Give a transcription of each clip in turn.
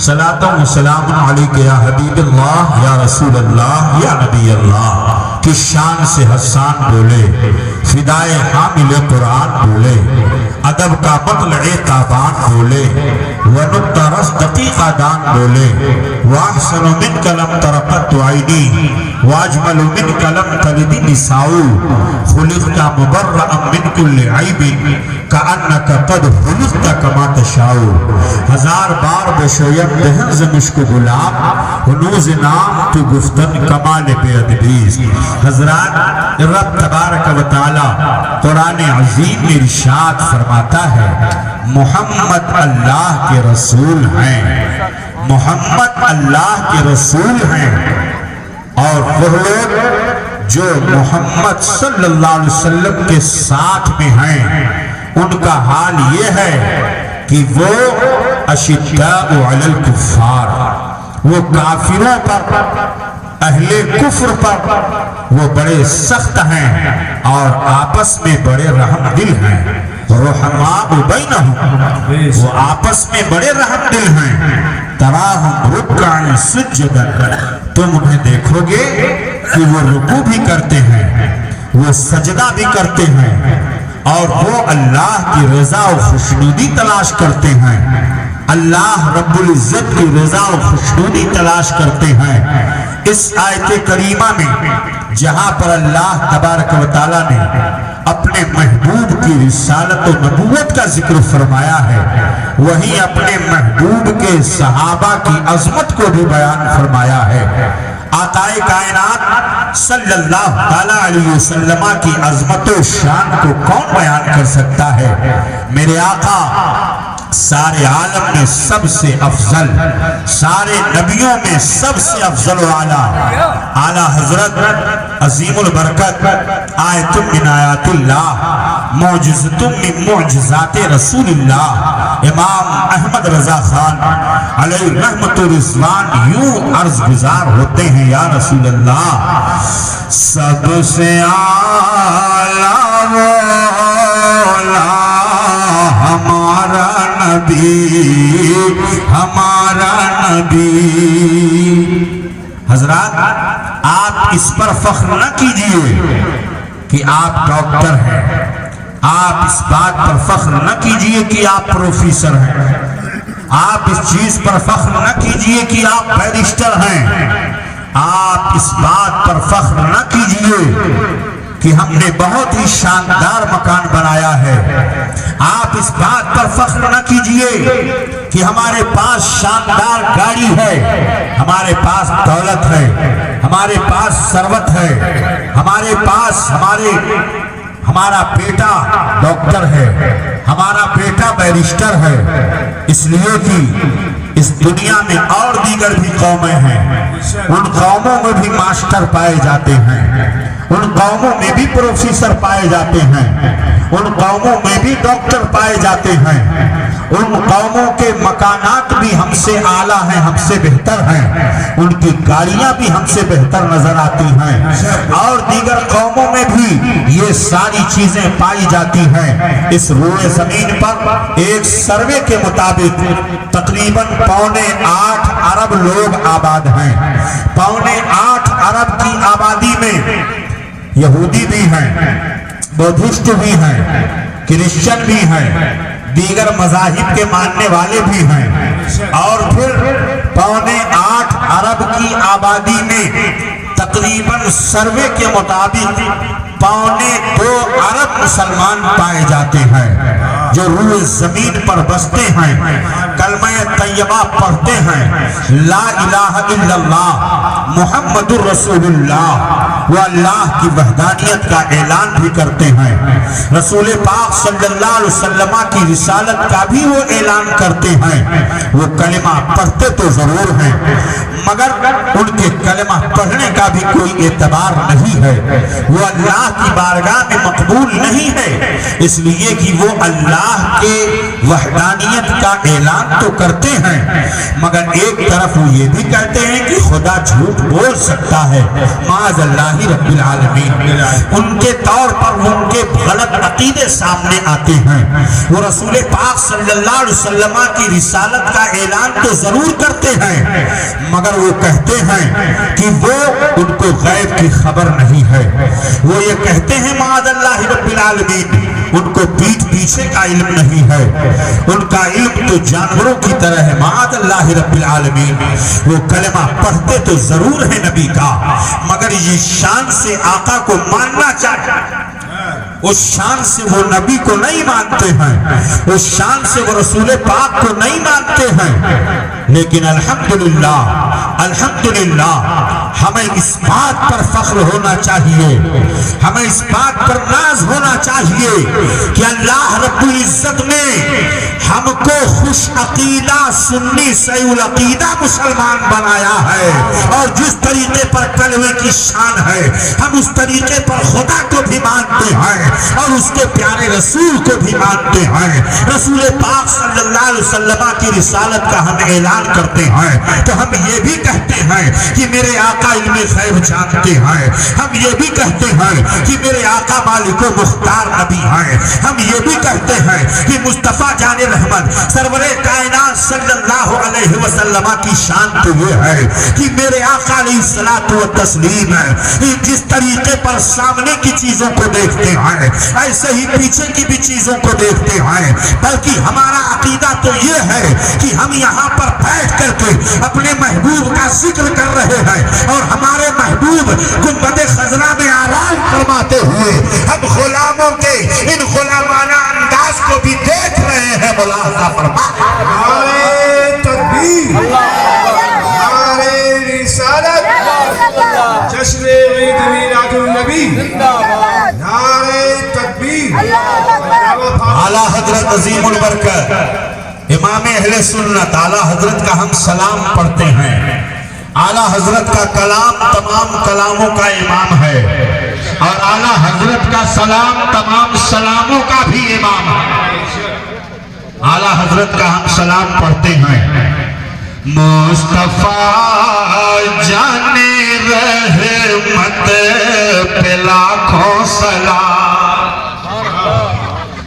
صلاۃ و سلام علیک یا حبیب اللہ یا رسول اللہ یا نبی اللہ کی شان سے حسان بولے، فدائے حامل قرآن بولے، ادب کا مطلع تابان بولے، ونقطہ رس دقیقہ دان بولے، واحسن من کلم ترقت عینی واجمل من کلم تلد نساء، خلقت مبرأ من کل عیب کأنک قد خلقت کما تشاء۔ ہزار بار بشویم دہن ز مشک گلاب، ہنوز نام تو گفتن کمال بے ادبیز۔ حضرات، رب تبارک و تعالی قرآن عظیم میں ارشاد فرماتا ہے محمد اللہ کے رسول ہیں، محمد اللہ کے رسول ہیں، اور وہ لوگ جو محمد صلی اللہ علیہ وسلم کے ساتھ میں ہیں ان کا حال یہ ہے کہ وہ اشداء علی الکفار، وہ کافروں پر، اہل کفر پر وہ بڑے سخت ہیں اور آپس میں بڑے رحم دل ہیں۔ رحماء بینہم، وہ آپس میں بڑے رحم دل ہیں۔ تراہم رکعا سجدا، تم انہیں دیکھو گے کہ وہ رکوع بھی کرتے ہیں، وہ سجدہ بھی کرتے ہیں، اور وہ اللہ کی رضا و خوشنودی تلاش کرتے ہیں، اللہ رب العزت کی رضا و خوشنودی تلاش کرتے ہیں۔ اس آیت کریمہ میں جہاں پر اللہ تبارک و تعالیٰ نے اپنے محبوب کی رسالت و نبوت کا ذکر فرمایا ہے، وہیں اپنے محبوب کے صحابہ کی عظمت کو بھی بیان فرمایا ہے۔ آقائے کائنات صلی اللہ علیہ وسلم کی عظمت و شان کو کون بیان کر سکتا ہے؟ میرے آقا سارے عالم میں سب سے افضل، سارے نبیوں میں سب سے افضل و اعلیٰ حضرت عظیم البرکت، آیت من آیات اللہ، معجزت من معجزات رسول اللہ، امام احمد رضا خان علیہ رحمت و رضوان یوں عرض گزار ہوتے ہیں، یا رسول اللہ سب سے اعلیٰ مولا ہمارا نبی، ہمارا نبی۔ حضرات، آپ اس پر فخر نہ کیجئے کہ آپ ڈاکٹر ہیں، آپ اس بات پر فخر نہ کیجئے کہ آپ پروفیسر ہیں، آپ اس چیز پر فخر نہ کیجئے کہ آپ بیرسٹر ہیں، آپ اس بات پر فخر نہ کیجئے کہ ہم نے بہت ہی شاندار مکان بنایا ہے، آپ اس بات پر فخر نہ کیجئے کہ ہمارے پاس شاندار گاڑی ہے، ہمارے پاس دولت ہے، ہمارے پاس ثروت ہے، ہمارے پاس ہمارا بیٹا ڈاکٹر ہے، ہمارا بیٹا بیرسٹر ہے، اس لیے کہ اس دنیا میں اور دیگر بھی قومیں ہیں، ان قوموں میں بھی ماسٹر پائے جاتے ہیں، ان قوموں میں بھی پروفیسر پائے جاتے ہیں، ان قوموں میں بھی ڈاکٹر پائے جاتے ہیں، ان قوموں کے مکانات بھی ہم سے اعلیٰ ہیں، ہم سے بہتر ہیں، ان کی گاڑیاں بھی ہم سے بہتر نظر آتی ہیں، اور دیگر قوموں میں بھی یہ ساری چیزیں پائی جاتی ہیں۔ اس روئے زمین پر ایک سروے کے مطابق تقریباً 8.25 ارب لوگ آباد ہیں۔ 8.25 ارب کی آبادی میں یہودی بھی ہیں، بودھسٹ بھی ہیں، کرسچن بھی ہیں، دیگر مذاہب کے ماننے والے بھی ہیں، اور پھر 8.25 ارب کی آبادی میں تقریباً سروے کے مطابق 2.25 ارب مسلمان پائے جاتے ہیں جو روئے زمین پر بستے ہیں، کلمہ طیبہ پڑھتے ہیں، لا الہ الا اللہ محمد الرسول اللہ، وہ اللہ کی وحدانیت کا اعلان بھی کرتے ہیں، رسول پاک صلی اللہ علیہ وسلم کی رسالت کا بھی وہ اعلان کرتے ہیں۔ وہ کلمہ پڑھتے تو ضرور ہیں مگر ان کے کلمہ پڑھنے کا بھی کوئی اعتبار نہیں ہے، وہ اللہ کی بارگاہ میں مقبول نہیں ہے، اس لیے کہ وہ اللہ کے وحدانیت کا اعلان تو کرتے ہیں، مگر ایک طرف وہ یہ بھی کہتے ہیں کہ خدا جھوٹ بول سکتا ہے، معاذ اللہ رب العالمین۔ ان کے طور پر وہ ان کے غلط عقیدے سامنے آتے ہیں۔ وہ رسول پاک صلی اللہ علیہ وسلم کی رسالت کا اعلان تو ضرور کرتے ہیں، مگر وہ کہتے ہیں کہ وہ ان کو غیب کی خبر نہیں ہے۔ وہ یہ کہتے ہیں معاذ اللہ رب العالمین ان کو پیٹھ پیچھے کا علم نہیں ہے، ان کا علم تو جانوروں کی طرح ہے معاذ اللہ رب العالمین۔ وہ کلمہ پڑھتے تو ضرور ہے نبی کا، مگر یہ شان سے آقا کو ماننا چاہتے ہیں، اس شان سے وہ نبی کو نہیں مانتے ہیں، اس شان سے وہ رسول پاک کو نہیں مانتے ہیں۔ لیکن الحمدللہ الحمدللہ ہمیں اس بات پر فخر ہونا چاہیے، ہمیں اس بات پر ناز ہونا چاہیے کہ اللہ رب العزت نے ہم کو خوش عقیدہ سنی صحیح العقیدہ مسلمان بنایا ہے، اور جس طریقے پر کلمے کی شان ہے ہم اس طریقے پر خدا کو بھی مانتے ہیں اور اس کے پیارے رسول کو بھی مانتے ہیں۔ رسول پاک صلی اللہ علیہ وسلم کی رسالت کا ہم اعلان کرتے ہیں تو ہم یہ بھی کہتے ہیں کہ میرے آقا علم غیب جانتے ہیں، ہم یہ بھی کہتے ہیں کہ میرے آقا مالک و مختار نبی ہیں، ہم یہ بھی کہتے ہیں کہ مصطفیٰ جان رحمت سرور کائنات صلی اللہ علیہ وسلم کی شان تو یہ ہے کہ میرے آقا علیہ الصلوۃ والتسلیم جس طریقے پر سامنے کی چیزوں کو دیکھتے ہیں ایسے ہی پیچھے کی بھی چیزوں کو دیکھتے ہیں، بلکہ ہمارا عقیدہ تو یہ ہے کہ ہم یہاں پر بیٹھ کر کے اپنے محبوب کا ذکر کر رہے ہیں اور ہمارے محبوب گنبد خضرا میں آرام فرماتے ہوئے ہم غلاموں کے ان غلامانہ انداز کو بھی دیکھ رہے ہیں۔ ملاحظہ فرمائیں، نعرہ تکبیر، نعرہ رسالت، جشن عید میلاد النبی، نعرہ تکبیر۔ اعلیٰ حضرت عظیم البرکت امام اہل سنت اعلیٰ حضرت کا ہم سلام پڑھتے ہیں۔ اعلیٰ حضرت کا کلام تمام کلاموں کا امام ہے اور اعلیٰ حضرت کا سلام تمام سلاموں کا بھی امام ہے۔ اعلیٰ حضرت کا ہم سلام پڑھتے ہیں۔ مصطفیٰ جان رحمت پہ لاکھوں سلام،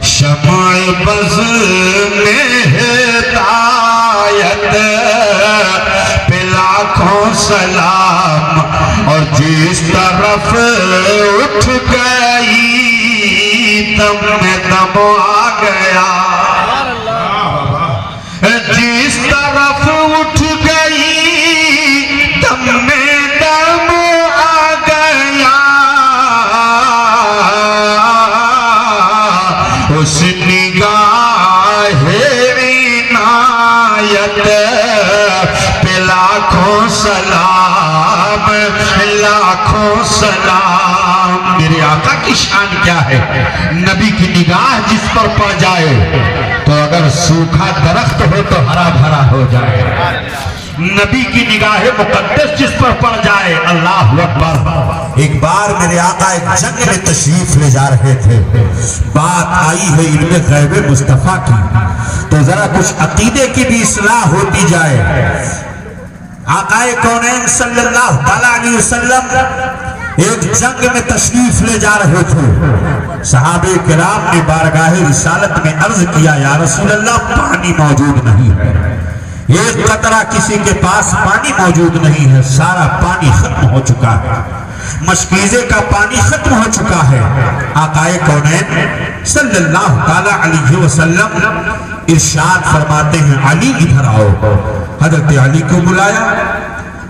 شمع بز میں ہدایت پہ لاکھوں سلام، اور جس طرف اٹھ گئی دم میں دم آ گیا، جس طرف اٹھ گئی دم میں دم آ گیا، اس نگاہ عنایت پہ لاکھوں سلام، لاکھوں سلام۔ میرے آقا کی شان کیا ہے؟ نبی کی نگاہ جس پر پڑ جائے تو اگر سوکھا درخت ہو تو ہرا بھرا ہو جائے، نبی کی نگاہ مقدس جس پر پڑ جائے، اللہ اکبر۔ ایک بار میرے آقا ایک جنگ میں تشریف لے جا رہے تھے، بات آئی ہے علم غیب مصطفیٰ کی، تو ذرا کچھ عقیدے کی بھی اصلاح ہوتی جائے۔ آقا کونین صلی اللہ علیہ وسلم ایک جنگ میں تشریف لے جا رہے تھے، صحابہ کرام نے بارگاہ رسالت میں عرض کیا یا رسول اللہ پانی موجود نہیں ہے، ایک قطرہ کسی کے پاس پانی موجود نہیں ہے، سارا پانی ختم ہو چکا ہے، مشکیزے کا پانی ختم ہو چکا ہے۔ آقا کونین صلی اللہ علیہ وسلم ارشاد فرماتے ہیں علی ادھر آؤ۔ حضرت علی کو بلایا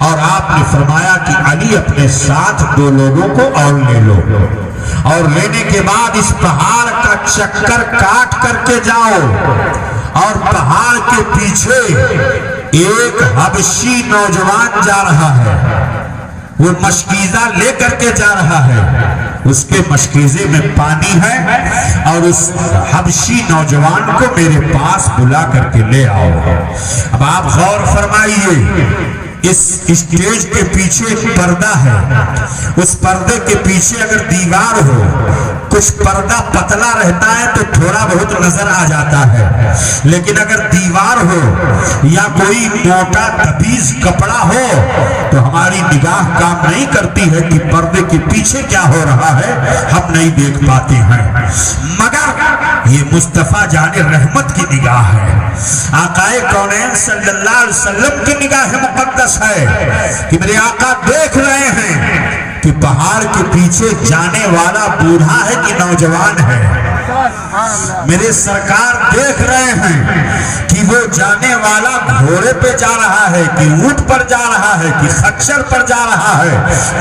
اور آپ نے فرمایا کہ علی اپنے ساتھ دو لوگوں کو اور لے لو، اور لینے کے بعد اس پہاڑ کا چکر کاٹ کر کے جاؤ، اور پہاڑ کے پیچھے ایک حبشی نوجوان جا رہا ہے، وہ مشکیزہ لے کر کے جا رہا ہے، اس کے مشکیزے میں پانی ہے، اور اس حبشی نوجوان کو میرے پاس بلا کر کے لے آؤ۔ اب آپ غور فرمائیے، اس اسٹیج کے پیچھے ایک پردہ ہے، اس پردے کے پیچھے اگر دیوار ہو، کچھ پردہ پتلا رہتا ہے تو تھوڑا بہت نظر آ جاتا ہے، لیکن اگر دیوار ہو یا کوئی موٹا تبیز کپڑا ہو تو ہماری نگاہ کام نہیں کرتی ہے کہ پردے کے پیچھے کیا ہو رہا ہے، ہم نہیں دیکھ پاتے ہیں۔ مگر یہ مصطفیٰ جان رحمت کی نگاہ ہے، آقا کونین صلی اللہ علیہ وسلم کی نگاہ مقدس ہے کہ میرے آقا دیکھ رہے ہیں کہ پہاڑ کے پیچھے جانے والا بوڑھا ہے کہ نوجوان ہے، میرے سرکار دیکھ رہے ہیں کہ وہ جانے والا گھوڑے پہ جا رہا ہے کہ اونٹ پر جا رہا ہے کہ خچر پر جا رہا ہے۔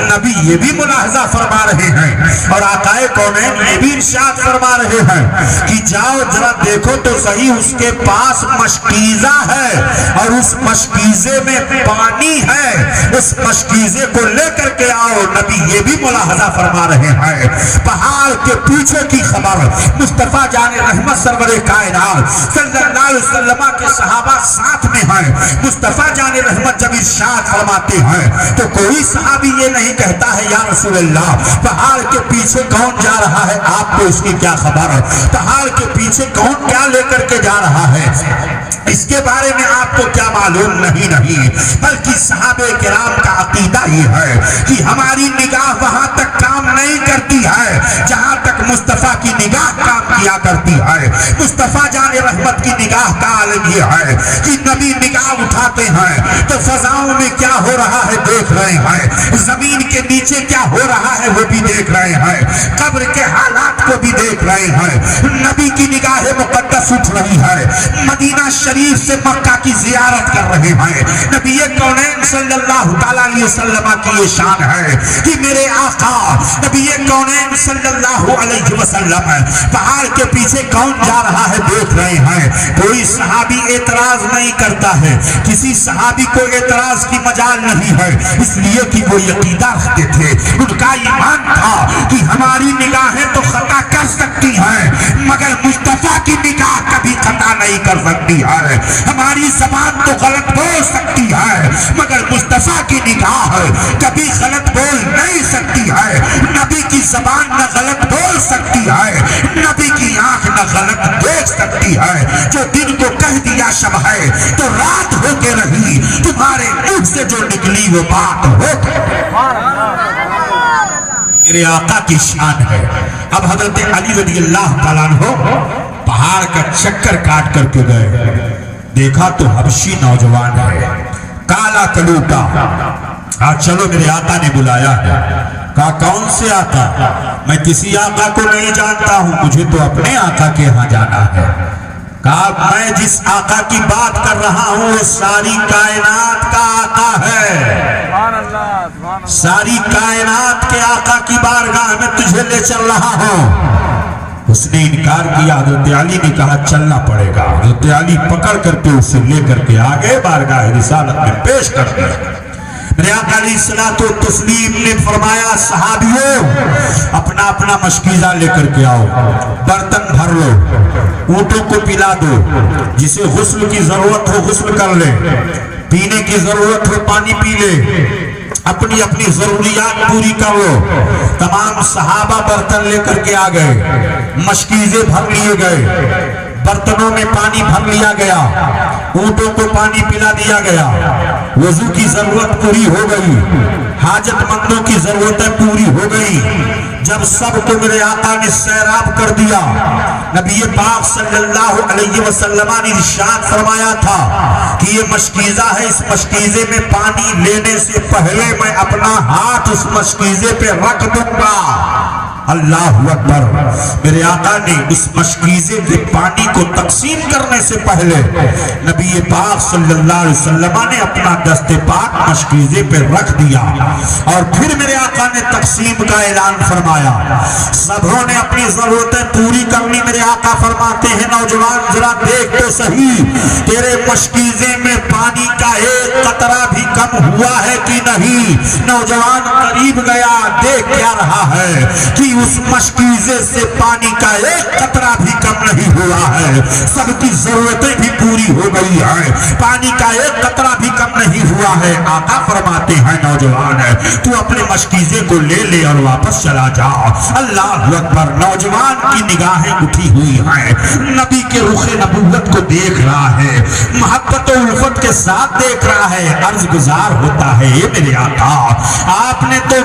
نبی یہ بھی ملاحظہ فرما رہے ہیں اور آقا کونین یہ بھی ارشاد فرما رہے ہیں کہ جاؤ ذرا دیکھو تو صحیح، اس کے پاس مشکیزہ ہے اور اس مشکیزے میں پانی ہے، اس مشکیزے کو لے کر کے آؤ۔ نبی یہ بھی ملاحظہ فرما رہے ہیں، پہاڑ کے پیچھے کی خبر مصطفیٰ جان رحمت سرور کائنات صلی اللہ علیہ وسلم کے صحابہ ساتھ میں ہیں۔ مصطفیٰ جان رحمت جب ارشاد فرماتے ہیں تو کوئی صحابی یہ نہیں کہتا ہے یا رسول اللہ پہاڑ کے پیچھے کون جا رہا ہے، آپ کو اس کی کیا خبر ہے، پہاڑ کے پیچھے کون کیا لے کر کے جا رہا ہے، اس کے بارے میں آپ کو کیا معلوم نہیں، بلکہ صحابہ کرام کا عقیدہ یہ ہے کہ ہماری نگاہ وہاں تک کام نہیں کرتی ہے جہاں تک مصطفیٰ کی نگاہ کام کیا کرتی ہے۔ مصطفیٰ جان رحمت کی نگاہ کا عالم یہ ہے کہ نبی نگاہ اٹھاتے ہیں تو فضاؤں میں کیا ہو رہا ہے دیکھ رہے ہیں، زمین کے نیچے کیا ہو رہا ہے وہ بھی دیکھ رہے ہیں، قبر کے حالات کو بھی دیکھ رہے ہیں۔ نبی کی نگاہ مقدس اٹھ رہی ہے، مدینہ شریف سے مکہ کی زیارت کر رہے ہیں۔ نبی کونین صلی اللہ تعالیٰ علیہ وسلم کی یہ شان ہے کہ میرے آقا نبی کونین صلی اللہ علیہ وسلم پہاڑ کے پیچھے کون جا رہا ہے دیکھ رہے ہیں۔ کوئی صحابی اعتراض نہیں کرتا ہے، کسی صحابی کو اعتراض کی مجال نہیں ہے، اس لیے کہ وہ عقیدہ رکھتے تھے، ان کا ایمان تھا کہ ہماری نگاہیں تو خطا کر سکتی ہیں مگر مصطفیٰ کی نگاہ کبھی خطا نہیں کر سکتی ہے، ہماری زبان تو غلط بول سکتی ہے مگر مصطفیٰ کی نگاہ کبھی غلط بول نہیں سکتی ہے۔ نبی کی زبان نہ غلط بول سکتی ہے، نبی کی آنکھ نہ غلط دیکھ سکتی ہے، جو دن کو کہہ دیا شب ہے تو رات ہو کے رہی، تمہارے منہ سے جو نکلی وہ بات ہو کے میرے آقا کی شان ہے۔ اب حضرت علی رضی اللہ تعالیٰ عنہ پہاڑ کا چکر کاٹ کر کے گئے، دیکھا تو حبشی نوجوان ہے، کالا کلوٹا، چلو میرے آقا نے بلایا ہے، کہا کون سے آقا، میں کسی آقا کو نہیں جانتا ہوں، مجھے تو اپنے آقا کے ہاں جانا ہے۔ کہا میں جس آقا کی بات کر رہا ہوں وہ ساری کائنات کا آقا ہے، ساری کائنات کے آقا کی بارگاہ میں تجھے لے چل رہا ہوں۔ اس نے انکار کیا، حضرت علی نے کہا چلنا پڑے گا، حضرت علی پکڑ کر کے اسے لے کر کے آگے بارگاہ رسالت میں پیش کر دیا۔ میرے آقا علیہ الصلوۃ والتسلیم نے فرمایا صحابیوں اپنا اپنا مشکیزہ لے کر کے آؤ، برتن بھر لو، اونٹوں کو پلا دو، جسے غسل کی ضرورت ہو غسل کر لے، پینے کی ضرورت ہو پانی پی لے، اپنی اپنی ضروریات پوری کر لو۔ تمام صحابہ برتن لے کر کے آ گئے، مشکیزے بھر لیے گئے، برتنوں میں پانی بھر لیا گیا، اونٹوں کو پانی پلا دیا گیا، وضو کی ضرورت پوری ہو گئی، حاجت مندوں کی ضرورتیں پوری ہو گئی۔ جب سب کو میرے آقا نے سیراب کر دیا، نبی پاک صلی اللہ علیہ وسلم نے ارشاد فرمایا تھا کہ یہ مشکیزہ ہے، اس مشکیزے میں پانی لینے سے پہلے میں اپنا ہاتھ اس مشکیزے پہ رکھ دوں گا۔ اللہ اکبر، میرے آقا نے اس مشکیزے کے پانی کو تقسیم کرنے سے پہلے نبی پاک صلی اللہ علیہ وسلم نے اپنا دست پاک مشکیزے پہ رکھ دیا اور پھر میرے آقا نے تقسیم کا اعلان فرمایا۔ سبھوں نے اپنی ضرورتیں پوری کرنی، میرے آقا فرماتے ہیں نوجوان ذرا دیکھ تو صحیح تیرے مشکیزے میں پانی کا ایک قطرہ بھی کم ہوا ہے کہ نہیں۔ نوجوان قریب گیا، دیکھ کیا رہا ہے کہ اس مشکیزے سے پانی کا ایک قطرہ بھی کم نہیں ہوا ہے، سب کی ضرورتیں بھی پوری ہو گئی ہیں، پانی کا ایک قطرہ بھی کم نہیں ہوا ہے آقا فرماتے ہیں نوجوان تو اپنے مشکیزے کو لے لے اور واپس چلا جا اللہ اکبر نوجوان کی نگاہیں اٹھی ہوئی ہیں نبی کے رخ نبوت کو دیکھ رہا ہے محبت و الفت کے ساتھ دیکھ رہا ہے عرض گزار ہوتا ہے اے میرے آقا آپ نے تو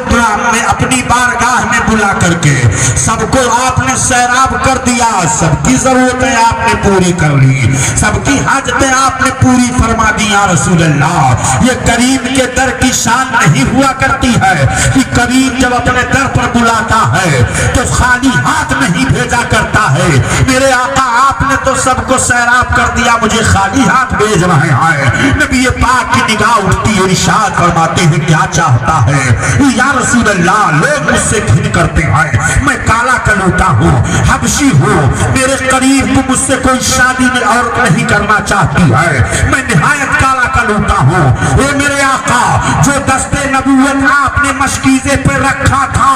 اپنی بارگاہ میں بلا کر کے سب کو آپ نے سیراب کر دیا سب کی ضرورتیں آپ نے پوری کر لی سب کی حاجتیں آپ نے پوری فرما دی یا رسول اللہ یہ کریم کے در کی شان نہیں ہوا کرتی ہے کہ کریم جب اپنے در پر بلاتا ہے تو خالی ہاتھ نہیں بھیجا کرتا ہے میرے آقا آپ نے تو سب کو سیراب کر دیا مجھے خالی ہاتھ بھیج رہے ہیں نبی پاک کی نگاہ اٹھتی ہے ارشاد فرماتے ہیں کیا چاہتا ہے یا رسول اللہ لوگ مجھ سے گھن کرتے ہیں میں کالا کلوٹا ہوں حبشی ہوں میرے قریب تو مجھ سے کوئی شادی میں عورت نہیں کرنا چاہتی ہے میں نہایت کالا کلوٹا ہوں اے میرے آقا جو دست نبوت آپ نے مشکیزے پہ رکھا تھا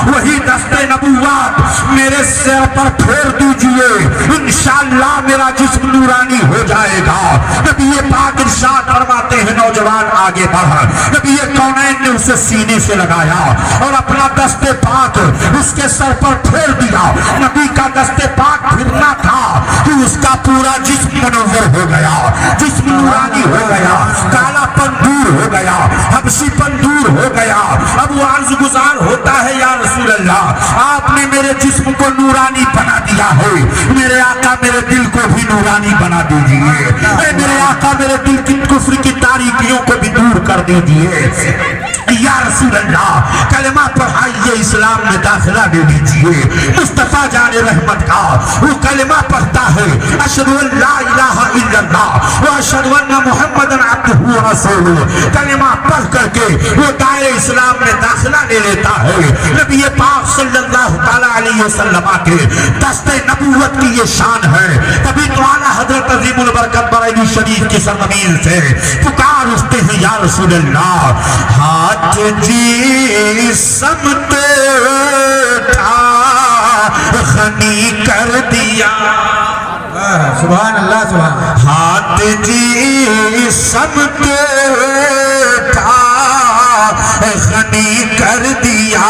وہی دست نبوت میرے سر پر پھیر دیجئے انشاءاللہ میرا جسم نورانی ہو جائے گا نبی پاک ارشاد فرماتے ہیں نوجوان آگے بڑھ نبی کونین نے اسے سینے سے لگایا اور اپنا دست پاک اس کے سر پر پھیر دیا نبی کا دست پاک پھرنا تھا کہ اس کا پورا جسم منور ہو گیا جسم نورانی ہو گیا کالا پن دور ہو گیا حبشی پن دور ہو گیا اب وہ عرض گزار ہوتا ہے یا رسول اللہ آپ نے میرے جسم کو نورانی بنا دیا ہے میرے آقا میرے دل کو بھی نورانی بنا دیجئے اے میرے آقا میرے دل کی کفر کی تاریکیوں کو بھی دور کر دیجئے یا رسول اللہ کلمہ پڑھائیے اسلام میں داخلہ دے دیجئے مصطفیٰ جان رحمت کا وہ کلمہ پڑھتا ہے اشہد ان لا الہ الا اللہ و اشہد ان محمد عبدہ و رسولہ کلمہ پڑھ کر کے وہ دائرہ اسلام میں داخلہ لے لیتا ہے نبی پاک صلی اللہ تعالی علیہ وسلم کے دست نبوت کی یہ شان ہے تبھی تو اعلیٰ حضرت عظیم البرکت بریلی شریف کی سرزمین سے پکار اٹھتے ہیں یا رسول اللہ ہاتھ جی سمت غنی کر دیا سبحان اللہ سبحان ہاتھ جی سمت غنی کر دیا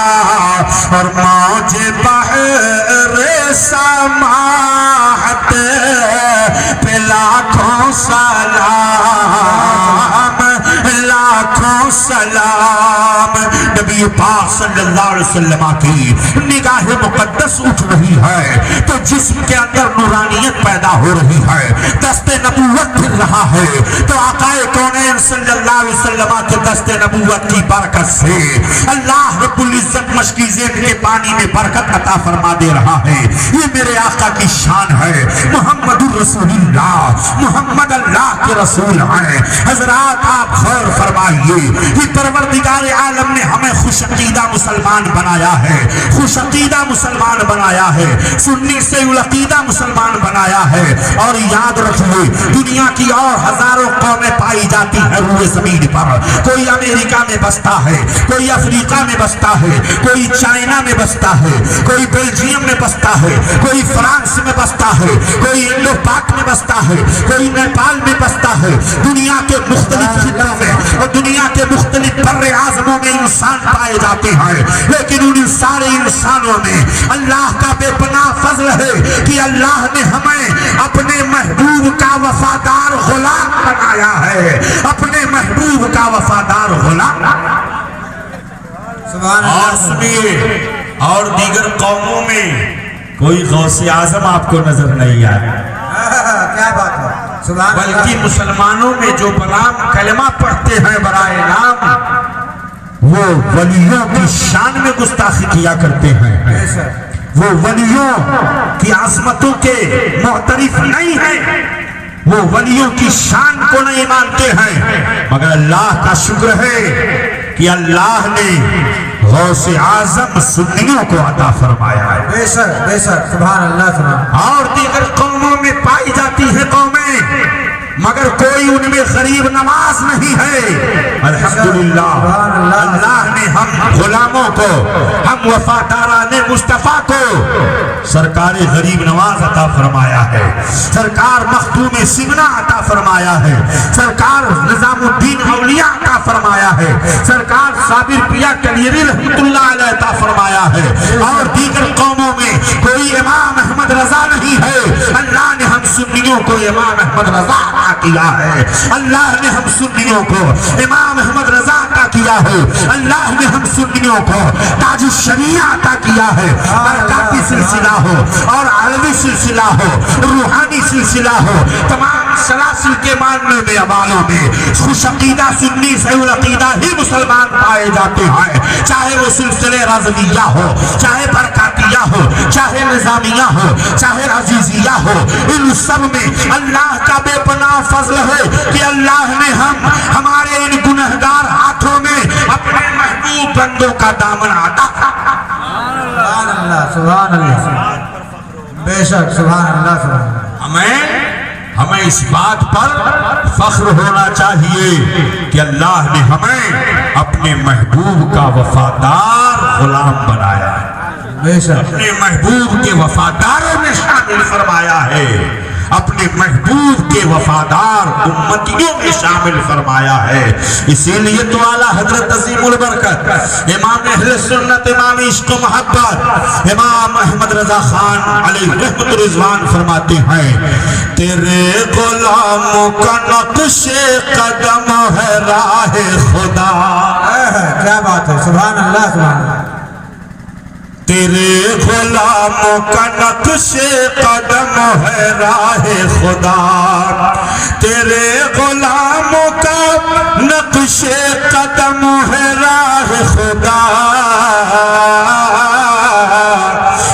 اور موج بحر سماحت پہ لاکھوں سلام نبی پاک صلی اللہ علیہ وسلم کی نگاہ مقدس اٹھ رہی ہے تو جسم کے اندر نورانیت پیدا ہو رہی ہے دست نبوت پھر رہا ہے تو آقا کونین صلی اللہ علیہ وسلم کے دست نبوت کی برکت سے اللہ رب العزت مشکیزے کے پانی میں برکت عطا فرما دے رہا ہے یہ میرے آقا کی شان ہے محمد الرسول اللہ محمد اللہ کے رسول ہیں حضرات آپ غور فرمائیے یہ پروردگار عالم نے ہمیں خوش عقیدہ مسلمان بنایا ہے خوش عقیدہ مسلمان بنایا ہے سنی سے العقیدہ مسلمان بنایا ہے اور یاد رکھیے دنیا کی اور ہزاروں قومیں پائی جاتی ہیں روئے زمین پر کوئی امریکہ میں بستا ہے کوئی افریقہ میں بستا ہے کوئی چائنا میں بستا ہے کوئی بیلجیم میں بستا ہے کوئی فرانس میں بستا ہے کوئی انڈو پاک میں بستا ہے کوئی نیپال میں بستا ہے دنیا کے مختلف خطوں میں اور دنیا کے مختلف بر اعظموں میں انسان پائے جاتے ہیں لیکن ان سارے انسانوں میں اللہ کا بے پناہ فضل ہے کہ اللہ نے ہمیں اپنے محبوب کا وفادار غلام بنایا ہے اپنے محبوب کا وفادار غلام اور سنیے اور دیگر قوموں میں کوئی غوث اعظم آپ کو نظر نہیں آیا کیا بات ہے بلکہ مسلمانوں میں جو غلام کلمہ پڑھتے ہیں برائے نام وہ ولیوں کی شان میں گستاخی کیا کرتے ہیں وہ ولیوں کی عظمتوں کے معترف نہیں ہیں وہ ولیوں کی شان کو نہیں مانتے ہیں مگر اللہ کا شکر ہے کہ اللہ نے غوث اعظم سنیوں کو عطا فرمایا ہے بے شک سبحان اللہ سبحان اور دیگر قوموں میں پائی جاتی ہے قومیں مگر کوئی ان میں غریب نواز نہیں ہے الحمدللہ اللہ نے ہم غلاموں کو ہم وفاداران مصطفیٰ کو سرکار غریب نواز عطا فرمایا ہے سرکار مختوم سمنہ عطا فرمایا ہے سرکار نظام الدین فرمایا ہے، سرکار صابر پیا کلیری رحمت اللہ علیہ عطا فرمایا ہے، اور دیگر قوموں میں کوئی امام احمد رضا نہیں ہے، اللہ نے ہم سنیوں کو امام احمد رضا عطا کیا ہے، اللہ نے ہم سنیوں کو امام احمد رضا عطا کیا ہے، اللہ نے ہم سنیوں کو تاج الشریعہ عطا کیا ہے، برکاتی سلسلہ ہو اور علوی سلسلہ ہو، روحانی سلسلہ ہو، تمام سلاسل کے ماننے میں والوں میں خوش عقیدہ سنی صحیح العقیدہ ہی مسلمان پائے جاتے ہیں، چاہے وہ سلسلے رضویہ ہو، چاہے برکاتیہ ہو، چاہے نظامیہ ہو، چاہے عزیزیہ ہو، ان سب میں اللہ کا بے پناہ فضل ہے کہ اللہ نے ہمارے ان گنہگار ہاتھوں میں اپنے محبوب بندوں کا دامن عطا سبحان اللہ سبحان اللہ، بے شک سبحان اللہ سبحان اللہ۔ ہمیں اس بات پر فخر ہونا چاہیے کہ اللہ نے ہمیں اپنے محبوب کا وفادار غلام بنایا ہے، بے شک اپنے محبوب کے وفاداروں میں شامل فرمایا ہے، اپنے محبوب کے وفادار امتیوں میں شامل فرمایا ہے۔ اسی لیے تو اعلیٰ حضرت عظیم البرکت امام اہل سنت، امام عشق و محبت، امام احمد رضا خان علیہ رحمت رضوان فرماتے ہیں، تیرے غلاموں کا نقش قدم ہے راہ خدا، کیا بات ہے، سبحان اللہ سبحان اللہ۔ تیرے غلاموں کا نقش قدم ہے راہ خدا، تیرے غلاموں کا نقش قدم ہے راہ خدا،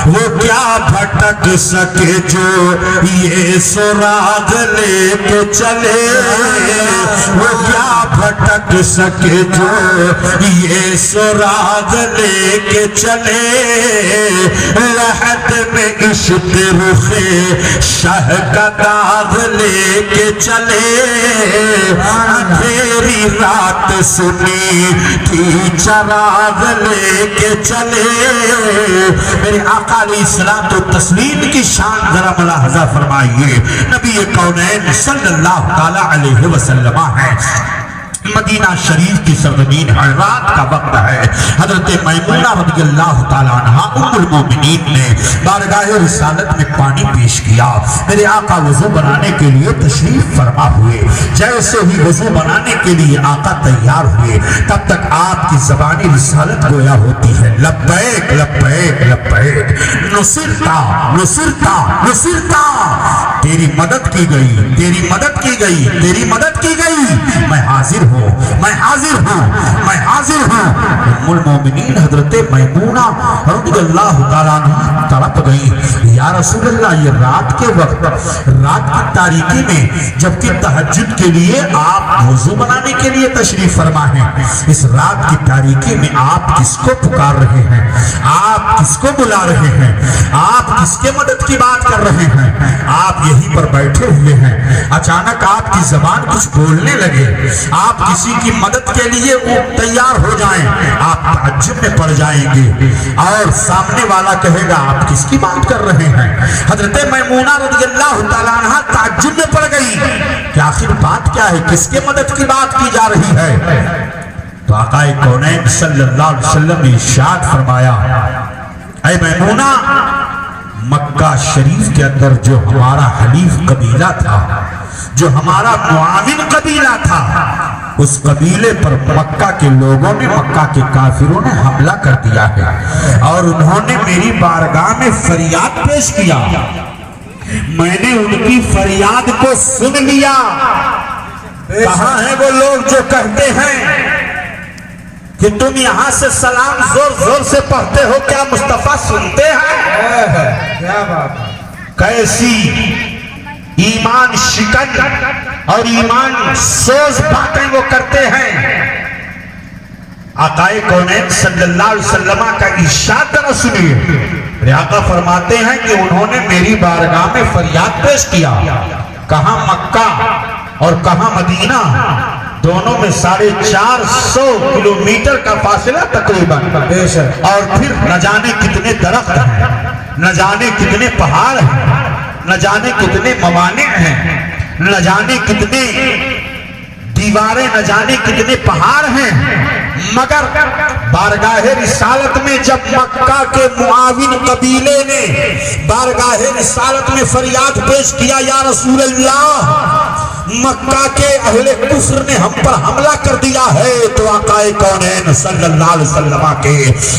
وہ کیا بھٹک سکے جو یہ سراغ لے کے چلے، وہ کیا بھٹک سکے جو یہ سراغ لے کے چلے، لحد میں عشق رخ شہ کا داغ لے کے چلے، اندھیری رات سنی تھی چراغ لے کے چلے۔ میرے آقا علیہ السلام تو تسلیم کی شان ذرا ملاحظہ فرمائیے، نبی کونین صلی اللہ علیہ وسلم ہے، مدینہ شریف کی سرزمین ہے، رات کا وقت ہے، حضرت میمونہ رضی اللہ تعالیٰ عنہ ام المومنین نے بارگاہ رسالت میں پانی پیش کیا، میرے آقا وضو بنانے کے لیے تشریف فرما ہوئے، جیسے ہی وضو بنانے کے لیے آقا تیار ہوئے تب تک آپ کی زبانی رسالت گویا ہوتی ہے، لبیک لبیک لبیک، نصرتا نصرتا نصرتا، تیری مدد کی گئی، تیری مدد کی گئی، تیری مدد کی گئی، میں حاضر ہوں، میں حاضر ہوں، میں حاضر ہوں۔ ام المومنین حضرت میمونہ رضی اللہ تعالیٰ عنہ تڑپ گئی، یا رسول اللہ یہ رات کے وقت، رات کی تاریکی میں جبکہ تہجد کے لیے آپ وضو بنانے کے لیے تشریف فرما ہیں، اس رات کی تاریکی میں آپ کس کو پکار رہے ہیں، آپ کس کو بلا رہے ہیں، آپ کس کے مدد کی بات کر رہے ہیں، آپ یہیں پر بیٹھے ہوئے ہیں، اچانک آپ کی زبان کچھ بولنے لگے، آپ کسی کی مدد کے لیے تیار ہو جائیں، آپ تعجب میں پڑ جائیں گے اور سامنے والا کہے گا آپ کس کی بات کر رہے ہیں۔ حضرت میمونہ رضی اللہ تعالیٰ عنہ تعجب میں پڑ گئی کہ آخر بات کیا ہے، کس کے مدد کی بات کی جا رہی ہے؟ تو آقا کونین صلی اللہ علیہ وسلم نے ارشاد فرمایا، اے میمونہ، مکہ شریف کے اندر جو ہمارا حلیف قبیلہ تھا، جو ہمارا معاون قبیلہ تھا، اس قبیلے پر مکہ کے لوگوں نے، مکہ کے کافروں نے حملہ کر دیا ہے اور انہوں نے میری بارگاہ میں فریاد پیش کیا، میں نے ان کی فریاد کو سن لیا۔ کہاں ہیں وہ لوگ جو کہتے ہیں کہ تم یہاں سے سلام زور زور سے پڑھتے ہو، کیا مصطفیٰ سنتے ہیں؟ کیا بات ہے، کیسی ایمان شکن اور ایمان سوز باتیں وہ کرتے ہیں۔ آقا کونین صلی اللہ علیہ وسلم کا ارشاد ذرا سنیے، میرے آقا فرماتے ہیں کہ انہوں نے میری بارگاہ میں فریاد پیش کیا، کہاں مکہ اور کہاں مدینہ، دونوں میں 450 کلومیٹر کا فاصلہ تقریباً، اور پھر نہ جانے کتنے درخت ہیں، نہ جانے کتنے پہاڑ ہیں، نہ جانے کتنے موانع ہیں، نہ جانے کتنے دیواریں نہ جانے کتنے پہاڑ ہیں، مگر بارگاہ رسالت میں جب مکہ کے معاون قبیلے نے بارگاہ رسالت میں فریاد پیش کیا، یا رسول اللہ مکہ کے اہل کفر نے ہم پر حملہ کر دیا ہے، تو آقا کونین صلی اللہ علیہ وسلم کے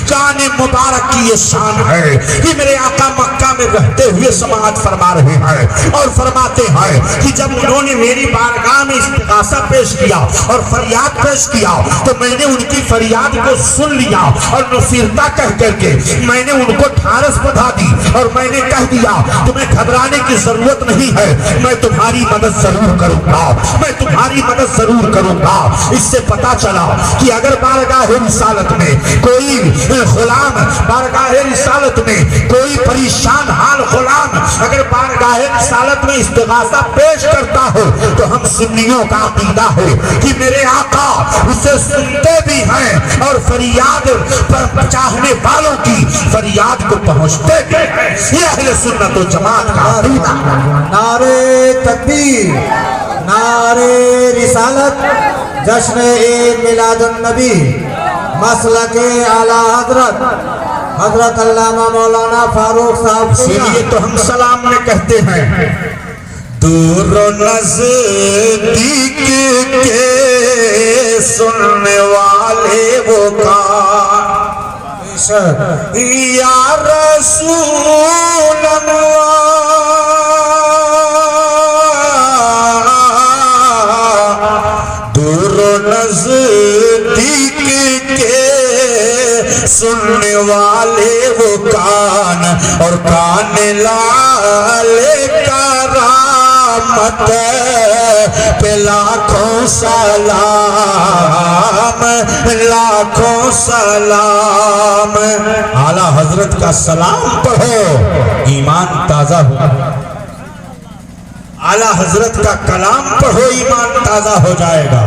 کان مبارک کی یہ شان ہے کہ میرے آقا مکہ میں رہتے ہوئے سماعت فرما رہے ہیں اور فرماتے ہیں کہ جب انہوں نے میری بارگاہ میں استغاثہ پیش کیا اور فریاد پیش کیا تو میں نے ان کی فریاد کو سن لیا اور نصیحتہ کہہ کر کے میں نے ان کو ٹھارس بندھا دی اور میں نے کہہ دیا تمہیں گھبرانے کی ضرورت نہیں ہے، میں تمہاری مدد ضرور کروں گا، میں تمہاری مدد ضرور کروں گا۔ اس سے پتا چلا کہ اگر بارگاہ رسالت میں کوئی غلام، بارگاہ رسالت میں کوئی پریشان حال غلام اگر بارگاہ رسالت میں استغاثہ پیش کرتا ہو تو ہم سنیوں کا عقیدہ ہے کہ میرے آقا اسے سنتے بھی ہیں اور فریاد چاہنے والوں کی فریاد کو پہنچتے بھی ہیں۔ یہ اہل سنت و جماعت کا عقیدہ۔ نعرے تکبیر، نعرے رسالت، جشن عید میلاد النبی، مسلک اعلیٰ حضرت حضرت علامہ مولانا فاروق صاحب، اسی لیے تو ہم سلام میں کہتے ہیں دور و نزدیک کے سننے والے وہ کان، یا رسول اللہ دور و نزدیک کے سننے والے وہ کان، اور کان لالے کرامت پہ لاکھوں سلام، لاکھوں سلام۔ اعلیٰ حضرت کا سلام پڑھو ایمان تازہ ہو، اعلیٰ حضرت کا کلام پڑھو ایمان تازہ ہو جائے گا،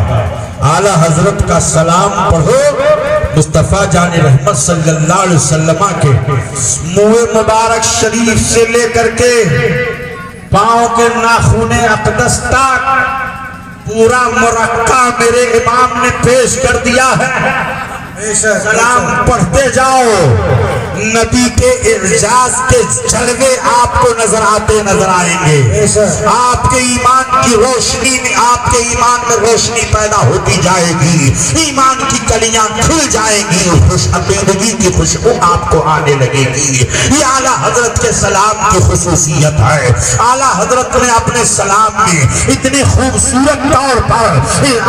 اعلیٰ حضرت کا سلام پڑھو مصطفیٰ جان رحمت صلی اللہ علیہ وسلم کے منہ مبارک شریف سے لے کر کے پاؤں کے ناخن اقدس تک پورا مرقع میرے امام نے پیش کر دیا ہے۔ سلام پڑھتے جاؤ، نبی کے اعجاز کے جلوے آپ کو نظر آتے نظر آئیں گے، آپ کے ایمان کی روشنی میں، آپ کے ایمان میں روشنی پیدا ہوتی جائے گی، ایمان کی کلیاں کھل جائیں گی، خوش عقیدگی کی خوشبو آپ کو آنے لگے گی۔ یہ اعلیٰ حضرت کے سلام کی خصوصیت ہے۔ اعلیٰ حضرت نے اپنے سلام میں اتنے خوبصورت طور پر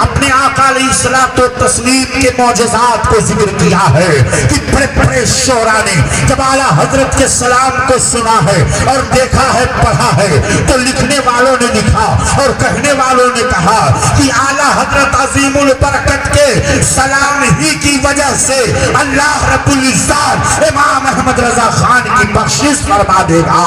اپنے آقا علیہ الصلوۃ والتسلیم کے معجزات کو ذکر کیا ہے کہ بڑے بڑے شعراء نے جب اعلیٰ حضرت کے سلام کو سنا ہے اور دیکھا ہے، پڑھا ہے، تو لکھنے والوں نے لکھا اور کہنے والوں نے کہا کہ اعلیٰ حضرت عظیم البرکت کے سلام ہی کی وجہ سے اللہ رب العزت امام احمد رضا خان کی بخشش فرما دے گا۔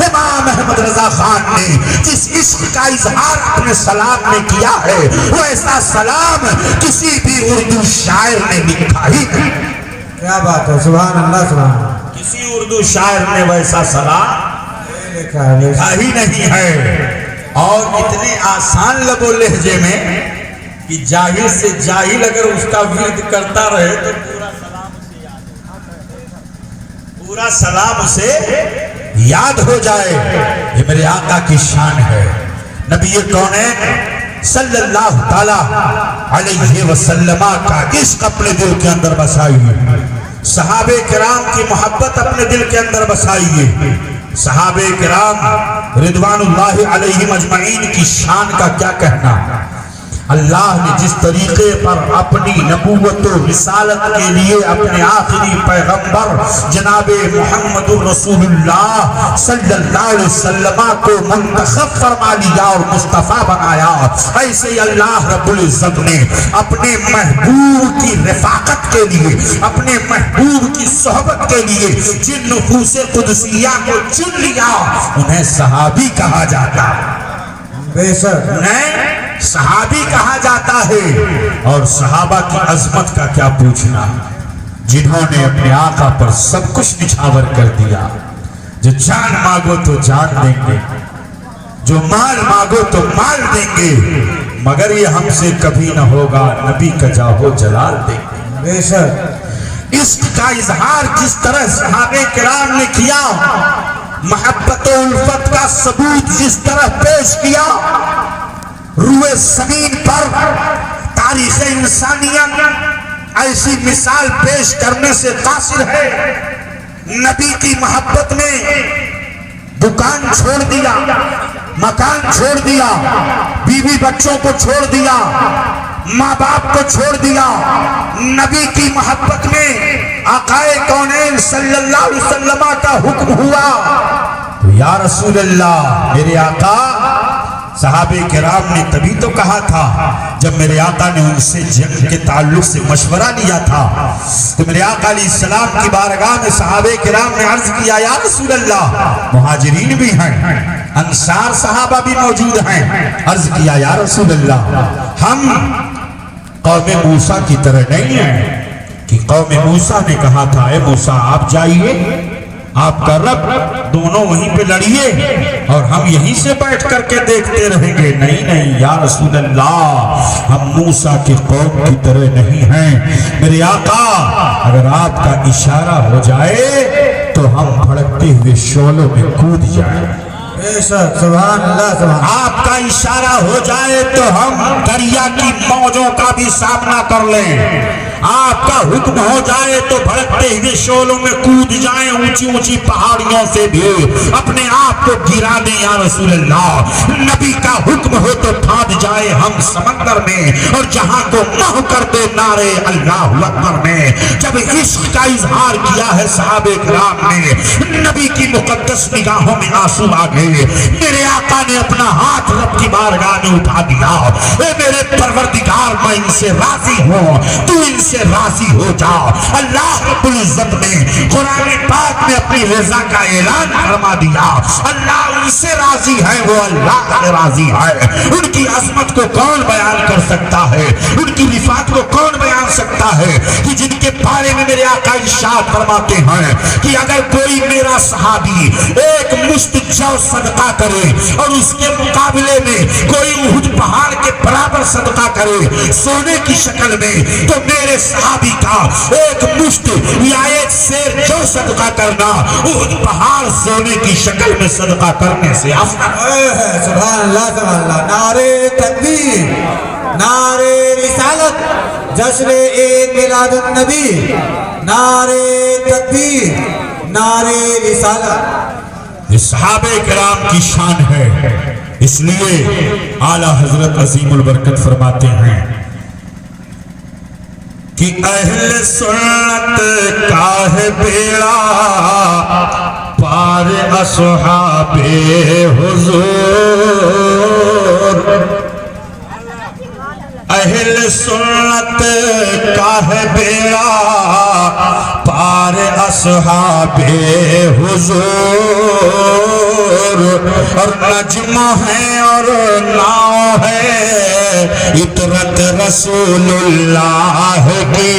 امام احمد رضا خان نے جس عشق کا اظہار اپنے سلام میں کیا ہے، وہ ایسا سلام کسی بھی اردو شاعر نے لکھا ہی نہیں۔ کیا بات ہے، سبحان اللہ، سبحان اللہ، کسی اردو شاعر نے ویسا سلام لکھا ہی نہیں ہے۔ اور اتنے آسان لب و لہجے میں کہ جاہل سے جاہل اگر اس کا ورد کرتا رہے تو پورا سلام اسے یاد ہو جائے۔ یہ میرے آقا کی شان ہے۔ نبی کونین صلی اللہ تعالی علیہ وسلم کا عشق اپنے دل کے اندر بسائیے، صحابہ کرام کی محبت اپنے دل کے اندر بسائیے، صحابہ کرام رضوان اللہ علیہم اجمعین کی شان کا کیا کہنا۔ اللہ نے جس طریقے پر اپنی نبوت و رسالت کے لیے اپنے آخری پیغمبر جناب محمد رسول اللہ صلی اللہ علیہ وسلم کو منتخب فرما لیا اور مصطفیٰ بنایا، ایسے ہی اللہ رب العزت نے اپنے محبوب کی رفاقت کے لیے، اپنے محبوب کی صحبت کے لیے جن نفوس قدسیہ کو چن لیا، انہیں صحابی کہا جاتا ہے، بے شک انہیں صحابی کہا جاتا ہے۔ اور صحابہ کی عظمت کا کیا پوچھنا، جنہوں نے اپنے آقا پر سب کچھ نچھاور کر دیا۔ جو جان مانگو تو جان دیں گے، جو مال مانگو تو مال دیں گے، مگر یہ ہم سے کبھی نہ ہوگا نبی کا جاہو جلال دے. بے شک عشق کا اظہار جس طرح صحابہ کرام نے کیا، محبت و الفت کا ثبوت جس طرح پیش کیا، روئے زمین پر تاریخ انسانیت ایسی مثال پیش کرنے سے قاصر ہے. نبی کی محبت میں دکان چھوڑ دیا، مکان چھوڑ دیا، بیوی بچوں کو چھوڑ دیا، ماں باپ کو چھوڑ دیا. نبی کی محبت میں آقائے کونین صلی اللہ علیہ وسلم کا حکم ہوا تو یا رسول اللہ میرے آقا. صحابہ کرام نے تبھی تو کہا تھا جب میرے آقا نے ان سے جنگ کے تعلق سے مشورہ لیا تھا تو میرے آقا علیہ السلام کی بارگاہ میں صحابہ کرام نے عرض کیا یا رسول اللہ، مہاجرین بھی ہیں، انصار صحابہ بھی موجود ہیں. عرض کیا یا رسول اللہ، ہم قوم موسیٰ کی طرح نہیں ہیں کہ قوم موسیٰ نے کہا تھا اے موسیٰ آپ جائیے، آپ کا رب دونوں وہیں پہ لڑیے اور ہم یہیں سے بیٹھ کر کے دیکھتے رہیں گے. نہیں نہیں یا رسول اللہ، ہم موسیٰ کی قوم کی طرح نہیں ہیں. میرے آقا اگر آپ کا اشارہ ہو جائے تو ہم بھڑکتے ہوئے شعلوں میں کود جائیں. بے شک سبحان اللہ سبحان. آپ کا اشارہ ہو جائے تو ہم دریا کی موجوں کا بھی سامنا کر لیں. آپ کا حکم ہو جائے تو بھڑکتے ہوئے شعلوں میں کود جائیں، اونچی اونچی پہاڑیوں سے بھی اپنے آپ کو گرا دیں یا رسول اللہ. نبی کا حکم ہو تو پھاد جائے ہم سمندر میں اور جہاں کو مہ کر دے نعرے اللہ اکبر میں. جب عشق کا اظہار کیا ہے صحابہ کرام نے، نبی کی مقدس نگاہوں میں آنسو آ گئے. میرے آقا نے اپنا ہاتھ رب کی بارگاہ میں اٹھا دیا، اے میرے پروردگار میں ان سے راضی ہوں، تو ان سے راضی ہو جا. اللہ رب العزت نے قرآن پاک میں اپنی رضا کا اعلان فرما دیا. اللہ ان سے راضی ہے، وہ اللہ سے راضی ہے. ان کی عظمت کو کون بیان کر سکتا ہے، ان کی رفعت کو کون بیان سکتا ہے کہ جن کے بارے میں میرے آقا ارشاد فرماتے ہیں کہ اگر کوئی میرا صحابی ایک مشت جو صدقہ کرے اور اس کے مقابلے میں کوئی احد پہاڑ کے برابر صدقہ کرے سونے کی شکل میں، تو میرے صحابی کا ایک مشت یا ایک سیر جو صدقہ کرنا احد پہاڑ سونے کی شکل میں صدقہ کرنے سے افضل ہے. سبحان اللہ سبحان اللہ. نعرے تکبیر، نعرے رسالت، جشن عید میلاد النبی، نعرے تکبیر، نعرے رسالت. یہ صحابہ کرام کی شان ہے. اس لیے اعلیٰ حضرت عظیم البرکت فرماتے ہیں کہ اہل سنت کا ہے بیڑا پار اصحاب حضور. اہل سنت کا ہے بیڑا پار اصحاب حضور. اور نجم ہے اور ناؤ ہے عطرت رسول اللہ کی.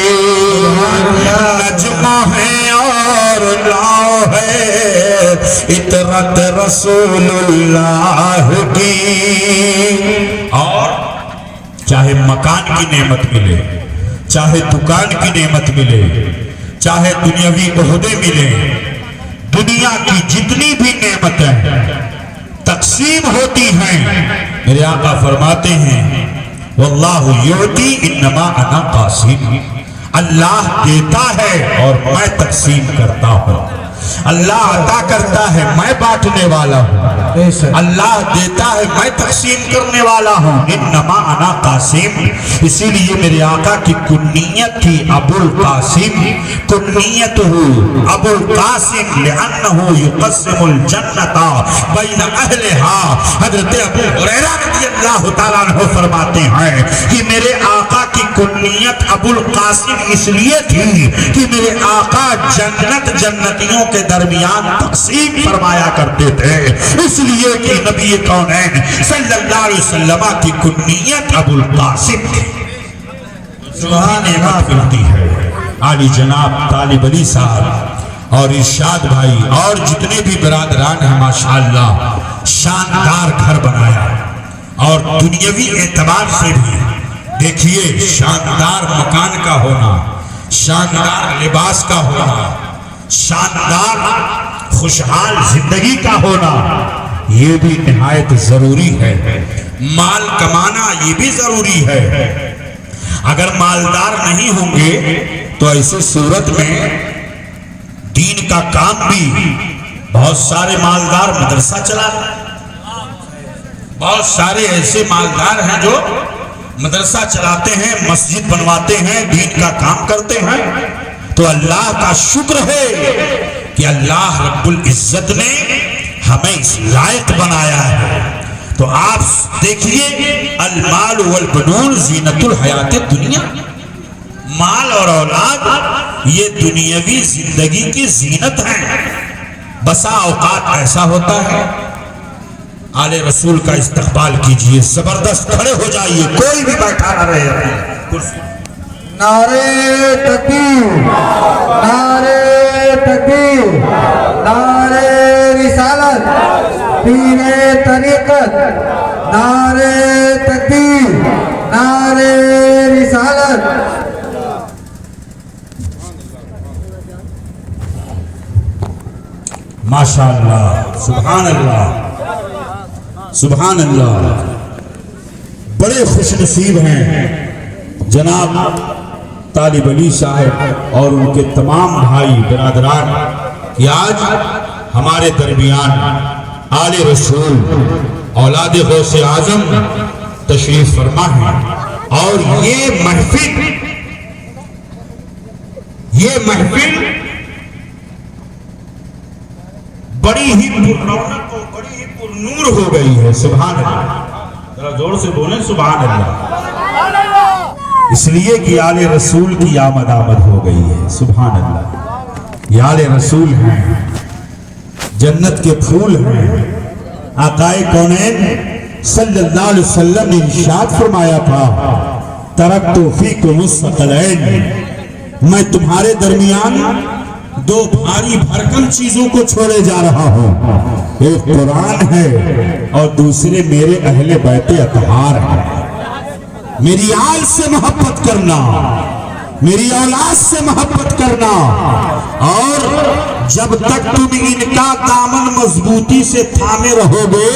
نجم ہے اور ناؤ ہے عطرت رسول اللہ کی. اور چاہے مکان کی نعمت ملے، چاہے دکان کی نعمت ملے، چاہے دنیاوی عہدے ملے، دنیا کی جتنی بھی نعمتیں تقسیم ہوتی ہیں، میرے آقا فرماتے ہیں واللہ یعطی انما انا قاسم. اللہ دیتا ہے اور میں تقسیم کرتا ہوں. اللہ عطا کرتا ہے، میں بانٹنے والا ہوں. اللہ دیتا ہے، میں تقسیم کرنے والا ہوں. انما انا قاسم. اسی لیے میرے آقا کی کنیت تھی ابو القاسم. کنیت ابو القاسم لأنه يقسم الجنت بین اہلها. حضرت ابو ہریرہ رضی اللہ تعالیٰ عنہ فرماتے ہیں کہ میرے آقا کی کنیت ابو القاسم اس لیے تھی کہ میرے آقا جنت جنتیوں کے درمیان تقسیم فرمایا کرتے تھے. اس لیے کہ نبی کونین صلی اللہ علیہ وسلم کی کنیت ابو القاسم تھی. نعمت ملتی ہے. عالی جناب طالب علی صاحب اور ارشاد بھائی اور جتنے بھی برادران ہیں ماشاءاللہ شاندار گھر بنایا. اور دنیاوی اعتبار سے بھی دیکھیے، شاندار مکان کا ہونا، شاندار لباس کا ہونا، شاندار خوشحال زندگی کا ہونا، یہ بھی نہایت ضروری ہے۔ مال کمانا یہ بھی ضروری ہے۔ اگر مالدار نہیں ہوں گے تو ایسے صورت میں دین کا کام بھی، بہت سارے مالدار مدرسہ چلاتے ہیں، بہت سارے ایسے مالدار ہیں جو مدرسہ چلاتے ہیں، مسجد بنواتے ہیں، دین کا کام کرتے ہیں۔ تو اللہ کا شکر ہے کہ اللہ رب العزت نے ہمیں اس لائق بنایا ہے۔ تو آپ دیکھیے، المال والبنون زینت الحیات دنیا، مال اور اولاد یہ دنیاوی زندگی کی زینت ہیں۔ بسا اوقات ایسا ہوتا ہے، آل رسول کا استقبال کیجئے، زبردست کھڑے ہو جائیے، کوئی بھی بیٹھا نہ رہے اپنی کرسی۔ نعرے تکبیر، نعرے تکبیر، نعرے رسالت، پیر طریقت، نعرے تکبیر، نعرے رسالت۔ ماشاءاللہ، سبحان اللہ، سبحان اللہ۔ بڑے خوش نصیب ہیں جناب طالب علی صاحب اور ان کے تمام بھائی برادران کہ آج ہمارے درمیان آل رسول اولاد غوث اعظم تشریف فرما ہے، اور یہ محفل بڑی ہی پررونق اور بڑی ہی پرنور ہو گئی ہے۔ سبحان اللہ، ذرا زور سے بولیں سبحان اللہ، اس لیے کہ آل رسول کی آمد ہو گئی ہے۔ سبحان اللہ، یہ آل رسول ہیں، جنت کے پھول ہیں۔ آقائے کونین صلی اللہ علیہ وسلم نے ارشاد فرمایا تھا، ترکت فیکم الثقلین، میں تمہارے درمیان دو بھاری بھرکم چیزوں کو چھوڑے جا رہا ہوں، ایک قرآن ہے اور دوسرے میرے اہل بیت اطہار ہیں۔ میری آل سے محبت کرنا، میری اولاد سے محبت کرنا، اور جب تک تم ان کا دامن مضبوطی سے تھامے رہو گے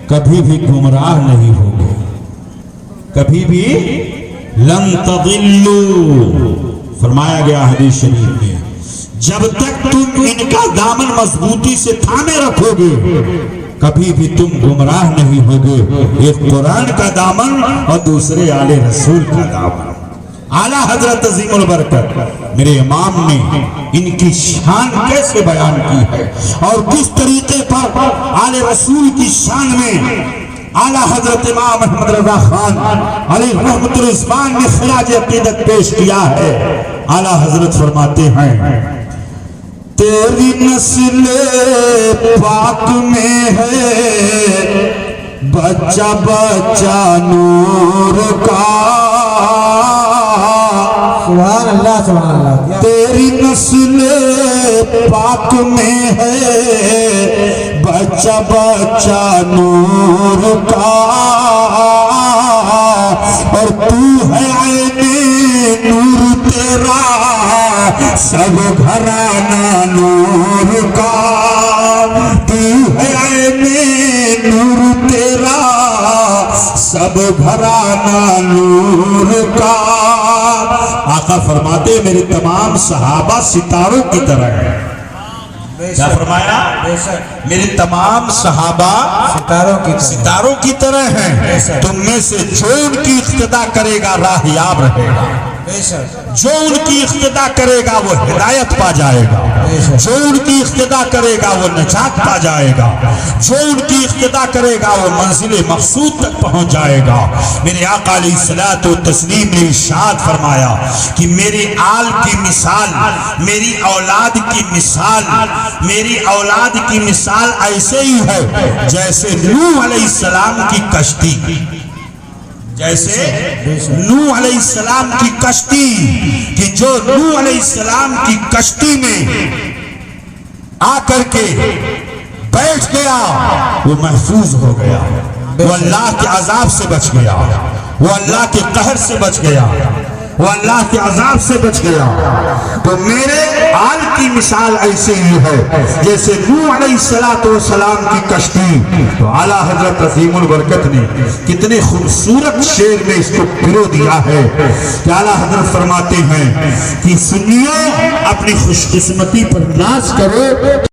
کبھی بھی گمراہ نہیں ہوگے، کبھی بھی لن تضلوا، فرمایا گیا حدیث شریف میں، جب تک تم ان کا دامن مضبوطی سے تھامے رکھو گے کبھی بھی تم گمراہ نہیں ہوگے۔ ایک قرآن کا دامن اور دوسرے آل رسول کا دامن۔ اعلیٰ حضرت عظیم البرکت میرے امام نے ان کی شان کیسے بیان کی ہے اور کس طریقے پر آل رسول کی شان میں اعلیٰ حضرت امام احمد رضا خان علیہ رحمت الرضوان نے خراج عقیدت پیش کیا ہے۔ اعلیٰ حضرت فرماتے ہیں، تیری نسل پاک میں ہے بچہ بچہ نور کا، سبحان اللہ، سبحان اللہ۔ تیری نسل پاک میں ہے بچہ بچہ نور کا، اور تو ہے عین نور تیرا سب گھرانہ نور کا، تو ہے عین نور تیرا سب گھرانہ نور کا۔ آقا فرماتے ہیں میرے تمام صحابہ ستاروں کی طرح ہیں۔ کیا فرمایا؟ میرے تمام صحابہ ستاروں کی طرح ہیں، تم میں سے جو ان کی اقتدا کرے گا راہیاب رہے گا، جو ان کی اقتدا کرے گا وہ ہدایت پا جائے گا، جو ان کی اقتدا کرے گا وہ نجات پا جائے گا، جو ان کی اقتدا کرے گا وہ منزل مقصود تک پہنچ جائے گا۔ میرے آقا علیہ الصلوۃ والتسلیم نے ارشاد فرمایا کہ میرے آل کی مثال، میری اولاد کی مثال، میری اولاد کی مثال ایسے ہی ہے جیسے نوح علیہ السلام کی کشتی، جیسے نوح علیہ السلام کی کشتی، کہ جو نوح علیہ السلام کی کشتی میں آ کر کے بیٹھ گیا وہ محفوظ ہو گیا۔ وہ اللہ کے عذاب سے بچ گیا، وہ اللہ کے قہر سے بچ گیا، وہ اللہ کے عذاب سے بچ گیا۔ تو میرے آل کی مثال ایسے ہی ہے جیسے نوح علیہ السلام کی کشتی۔ تو اعلیٰ حضرت عظیم البرکت نے کتنے خوبصورت شعر میں اس کو پرو دیا ہے کہ اعلیٰ حضرت فرماتے ہیں کہ سنیو اپنی خوش قسمتی پر ناز کرو۔